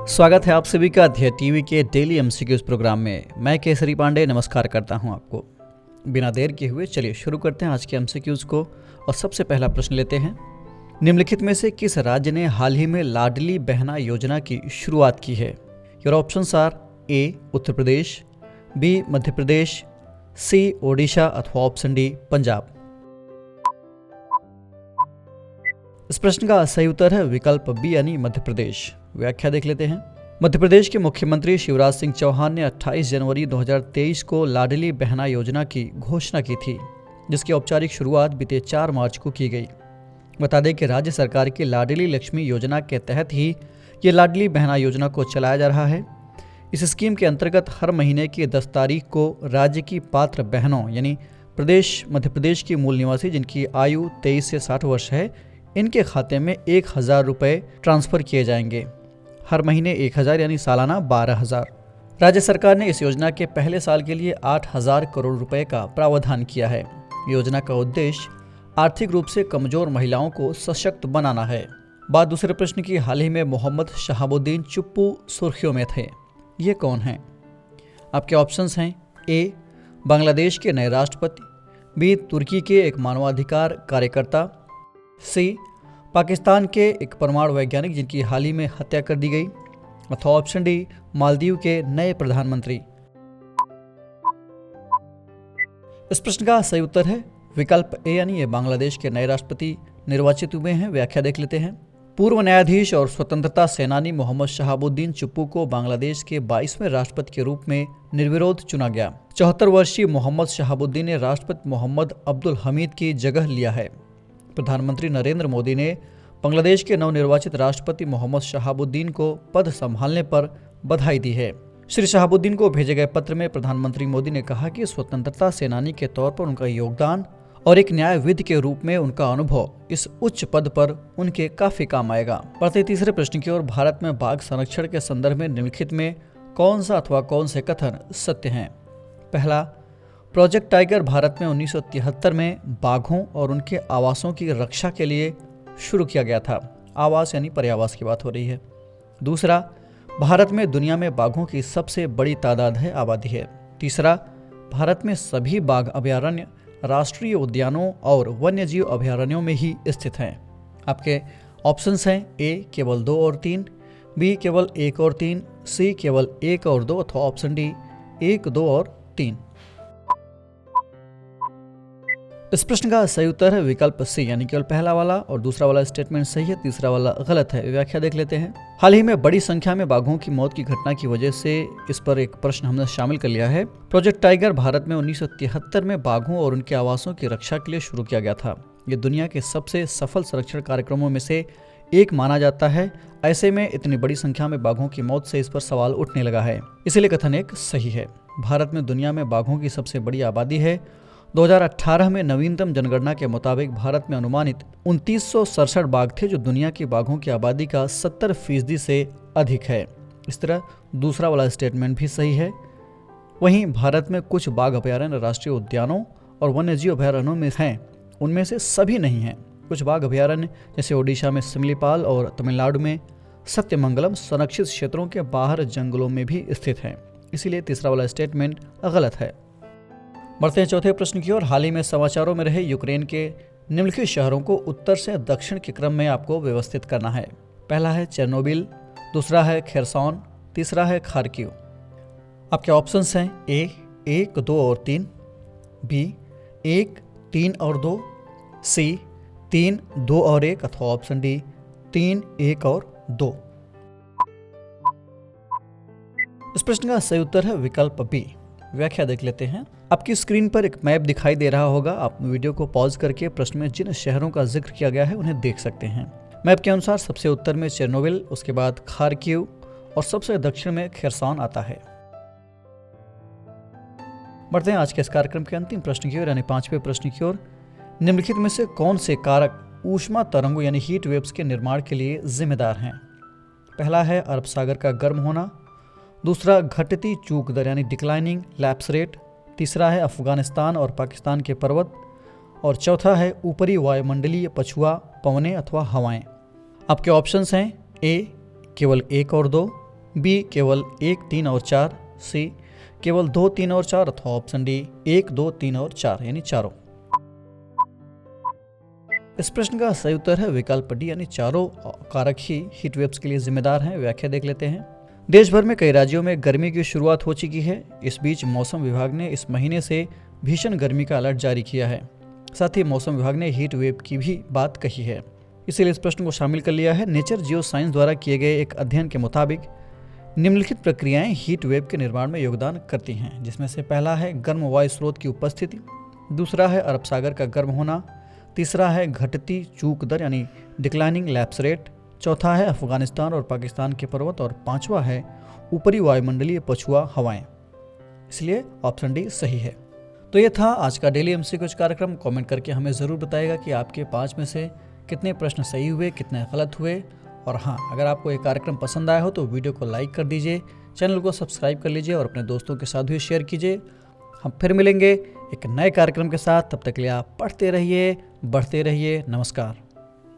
स्वागत है आप सभी का अध्यय टीवी के डेली एमसीक्यूज प्रोग्राम में। मैं केसरी पांडे नमस्कार करता हूं आपको। बिना देर किए हुए चलिए शुरू करते हैं आज के एमसीक्यूज को। और सबसे पहला प्रश्न लेते हैं, निम्नलिखित में से किस राज्य ने हाल ही में लाडली बहना योजना की शुरुआत की है? Your options are A Uttar Pradesh, B Madhya Pradesh, C Odisha अथवा ऑप्शन डी पंजाब। इस प्रश्न का सही उत्तर है विकल्प बी यानी मध्य प्रदेश। व्याख्या देख लेते हैं। मध्य प्रदेश के मुख्यमंत्री शिवराज सिंह चौहान ने 28 जनवरी 2023 को लाडली बहना योजना की घोषणा की थी, जिसकी औपचारिक शुरुआत बीते 4 मार्च को की गई। बता दें कि राज्य सरकार की लाडली लक्ष्मी योजना के तहत ही ये लाडली बहना योजना को चलाया जा रहा है। इस स्कीम के अंतर्गत हर महीने की 10 तारीख को राज्य की पात्र बहनों यानी मध्य प्रदेश की मूल निवासी जिनकी आयु 23 से 60 वर्ष है, इनके खाते में 1000 रुपये ट्रांसफर किए जाएंगे। हर महीने 1000 यानी सालाना 12000। राज्य सरकार ने इस योजना के पहले साल के लिए 8000 करोड़ रुपए का प्रावधान किया है। योजना का उद्देश्य आर्थिक रूप से कमजोर महिलाओं को सशक्त बनाना है। बात दूसरे प्रश्न की। हाल ही में मोहम्मद शहाबुद्दीन चुप्पू सुर्खियों में थे। ये कौन हैं? आपके ऑप्शंस हैं ए बांग्लादेश के नए राष्ट्रपति, बी तुर्की के एक मानवाधिकार कार्यकर्ता, सी पाकिस्तान के एक परमाणु वैज्ञानिक जिनकी हाल ही में हत्या कर दी गई, अथवा ऑप्शन डी मालदीव के नए प्रधानमंत्री। इस प्रश्न का सही उत्तर है विकल्प ए यानी ये बांग्लादेश के नए राष्ट्रपति निर्वाचित हुए हैं। व्याख्या देख लेते हैं। पूर्व न्यायाधीश और स्वतंत्रता सेनानी मोहम्मद शहाबुद्दीन चुप्पू को बांग्लादेश के 22वें राष्ट्रपति के रूप में निर्विरोध चुना गया। 74 वर्षीय मोहम्मद शहाबुद्दीन ने राष्ट्रपति मोहम्मद अब्दुल हमीद की जगह लिया है। प्रधानमंत्री नरेंद्र मोदी ने बांग्लादेश के नवनिर्वाचित राष्ट्रपति मोहम्मद शहाबुद्दीन को पद संभालने पर बधाई दी है। श्री शहाबुद्दीन को भेजे गए पत्र में प्रधानमंत्री मोदी ने कहा कि स्वतंत्रता सेनानी के तौर पर उनका योगदान और एक न्यायविद के रूप में उनका अनुभव इस उच्च पद पर उनके काफी काम आएगा। बढ़ते तीसरे प्रश्न की ओर। भारत में बाघ संरक्षण के संदर्भ में निम्नलिखित में कौन सा अथवा कौन से कथन सत्य हैं? पहला, प्रोजेक्ट टाइगर भारत में 1973 में बाघों और उनके आवासों की रक्षा के लिए शुरू किया गया था। आवास यानी पर्यावास की बात हो रही है। दूसरा, भारत में दुनिया में बाघों की सबसे बड़ी तादाद है, आबादी है। तीसरा, भारत में सभी बाघ अभयारण्य राष्ट्रीय उद्यानों और वन्यजीव अभयारण्यों में ही स्थित हैं। आपके ऑप्शंस हैं ए केवल 2 और 3, बी केवल 1 और 3, सी केवल 1 और 2 अथवा ऑप्शन डी 1, 2 और 3। इस प्रश्न का सही उत्तर है विकल्प सी यानी केवल पहला वाला और दूसरा वाला स्टेटमेंट सही है, तीसरा वाला गलत है। व्याख्या देख लेते हैं। हाल ही में बड़ी संख्या में बाघों की मौत की घटना की वजह से इस पर एक प्रश्न हमने शामिल कर लिया है। प्रोजेक्ट टाइगर भारत में 1973 में बाघों और उनके आवासों की रक्षा के लिए शुरू किया गया था। ये दुनिया के सबसे सफल संरक्षण कार्यक्रमों में से एक माना जाता है। ऐसे में इतनी बड़ी संख्या में बाघों की मौत से इस पर सवाल उठने लगा है, इसीलिए कथन एक सही है। भारत में दुनिया में बाघों की सबसे बड़ी आबादी है। 2018 में नवीनतम जनगणना के मुताबिक भारत में अनुमानित 2967 बाघ थे, जो दुनिया की बाघों की आबादी का 70% से अधिक है। इस तरह दूसरा वाला स्टेटमेंट भी सही है। वहीं भारत में कुछ बाघ अभयारण्य राष्ट्रीय उद्यानों और वन्यजीव अभयारण्यों में हैं, उनमें से सभी नहीं हैं। कुछ बाघ अभयारण्य जैसे ओडिशा में सिमलीपाल और तमिलनाडु में सत्यमंगलम संरक्षित क्षेत्रों के बाहर जंगलों में भी स्थित हैं। इसीलिए तीसरा वाला स्टेटमेंट गलत है। बढ़ते हैं चौथे प्रश्न की ओर। हाल ही में समाचारों में रहे यूक्रेन के निम्नलिखित शहरों को उत्तर से दक्षिण के क्रम में आपको व्यवस्थित करना है। पहला है चेर्नोबिल, दूसरा है खेरसॉन, तीसरा है खार्किव। आपके ऑप्शंस हैं ए 1, 2 और 3, बी 1, 3 और 2, सी 3, 2 और 1 अथवा ऑप्शन डी 3, 1 और 2। इस प्रश्न का सही उत्तर है विकल्प बी। व्याख्या देख लेते हैं। आपकी स्क्रीन पर एक मैप दिखाई दे रहा होगा। आप वीडियो को पॉज करके प्रश्न में जिन शहरों का जिक्र किया गया है उन्हें देख सकते हैं। मैप के अनुसार सबसे उत्तर में चेर्नोबिल, उसके बाद खार्किव और सबसे दक्षिण में खेरसॉन आता है। बढ़ते हैं आज के इस कार्यक्रम के अंतिम प्रश्न की ओर यानी 5वें प्रश्न की ओर। निम्नलिखित में से कौन से कारक ऊष्मा तरंगों यानी हीट वेव्स के निर्माण के लिए जिम्मेदार हैं? पहला है अरब सागर का गर्म होना, दूसरा घटती चूक दर यानी डिक्लाइनिंग लैप्स रेट, तीसरा है अफगानिस्तान और पाकिस्तान के पर्वत और चौथा है ऊपरी वायुमंडलीय पछुआ पवनें अथवा हवाएं। आपके ऑप्शंस हैं ए केवल 1 और 2, बी केवल 1, 3 और 4, सी केवल 2, 3 और 4 अथवा ऑप्शन डी 1, 2, 3 और 4 यानी चारों। इस प्रश्न का सही उत्तर है विकल्प डी यानी चारों कारक ही हीट वेव्स के लिए जिम्मेदार हैं। व्याख्या देख लेते हैं। देश भर में कई राज्यों में गर्मी की शुरुआत हो चुकी है। इस बीच मौसम विभाग ने इस महीने से भीषण गर्मी का अलर्ट जारी किया है। साथ ही मौसम विभाग ने हीट वेव की भी बात कही है, इसीलिए इस प्रश्न को शामिल कर लिया है। नेचर जियो साइंस द्वारा किए गए एक अध्ययन के मुताबिक निम्नलिखित प्रक्रियाएं हीट वेव के निर्माण में योगदान करती हैं, जिसमें से पहला है गर्म वायु स्रोत की उपस्थिति, दूसरा है अरब सागर का गर्म होना, तीसरा है घटती चूक दर यानी डिक्लाइनिंग लैप्स रेट, चौथा है अफगानिस्तान और पाकिस्तान के पर्वत और पांचवा है ऊपरी वायुमंडलीय पछुआ हवाएं। इसलिए ऑप्शन डी सही है। तो ये था आज का डेली एमसीक्यू कार्यक्रम। कमेंट करके हमें ज़रूर बताएगा कि आपके 5 में से कितने प्रश्न सही हुए, कितने गलत हुए। और हाँ, अगर आपको ये कार्यक्रम पसंद आया हो तो वीडियो को लाइक कर दीजिए, चैनल को सब्सक्राइब कर लीजिए और अपने दोस्तों के साथ भी शेयर कीजिए। हम फिर मिलेंगे एक नए कार्यक्रम के साथ। तब तक के लिए आप पढ़ते रहिए, बढ़ते रहिए। नमस्कार।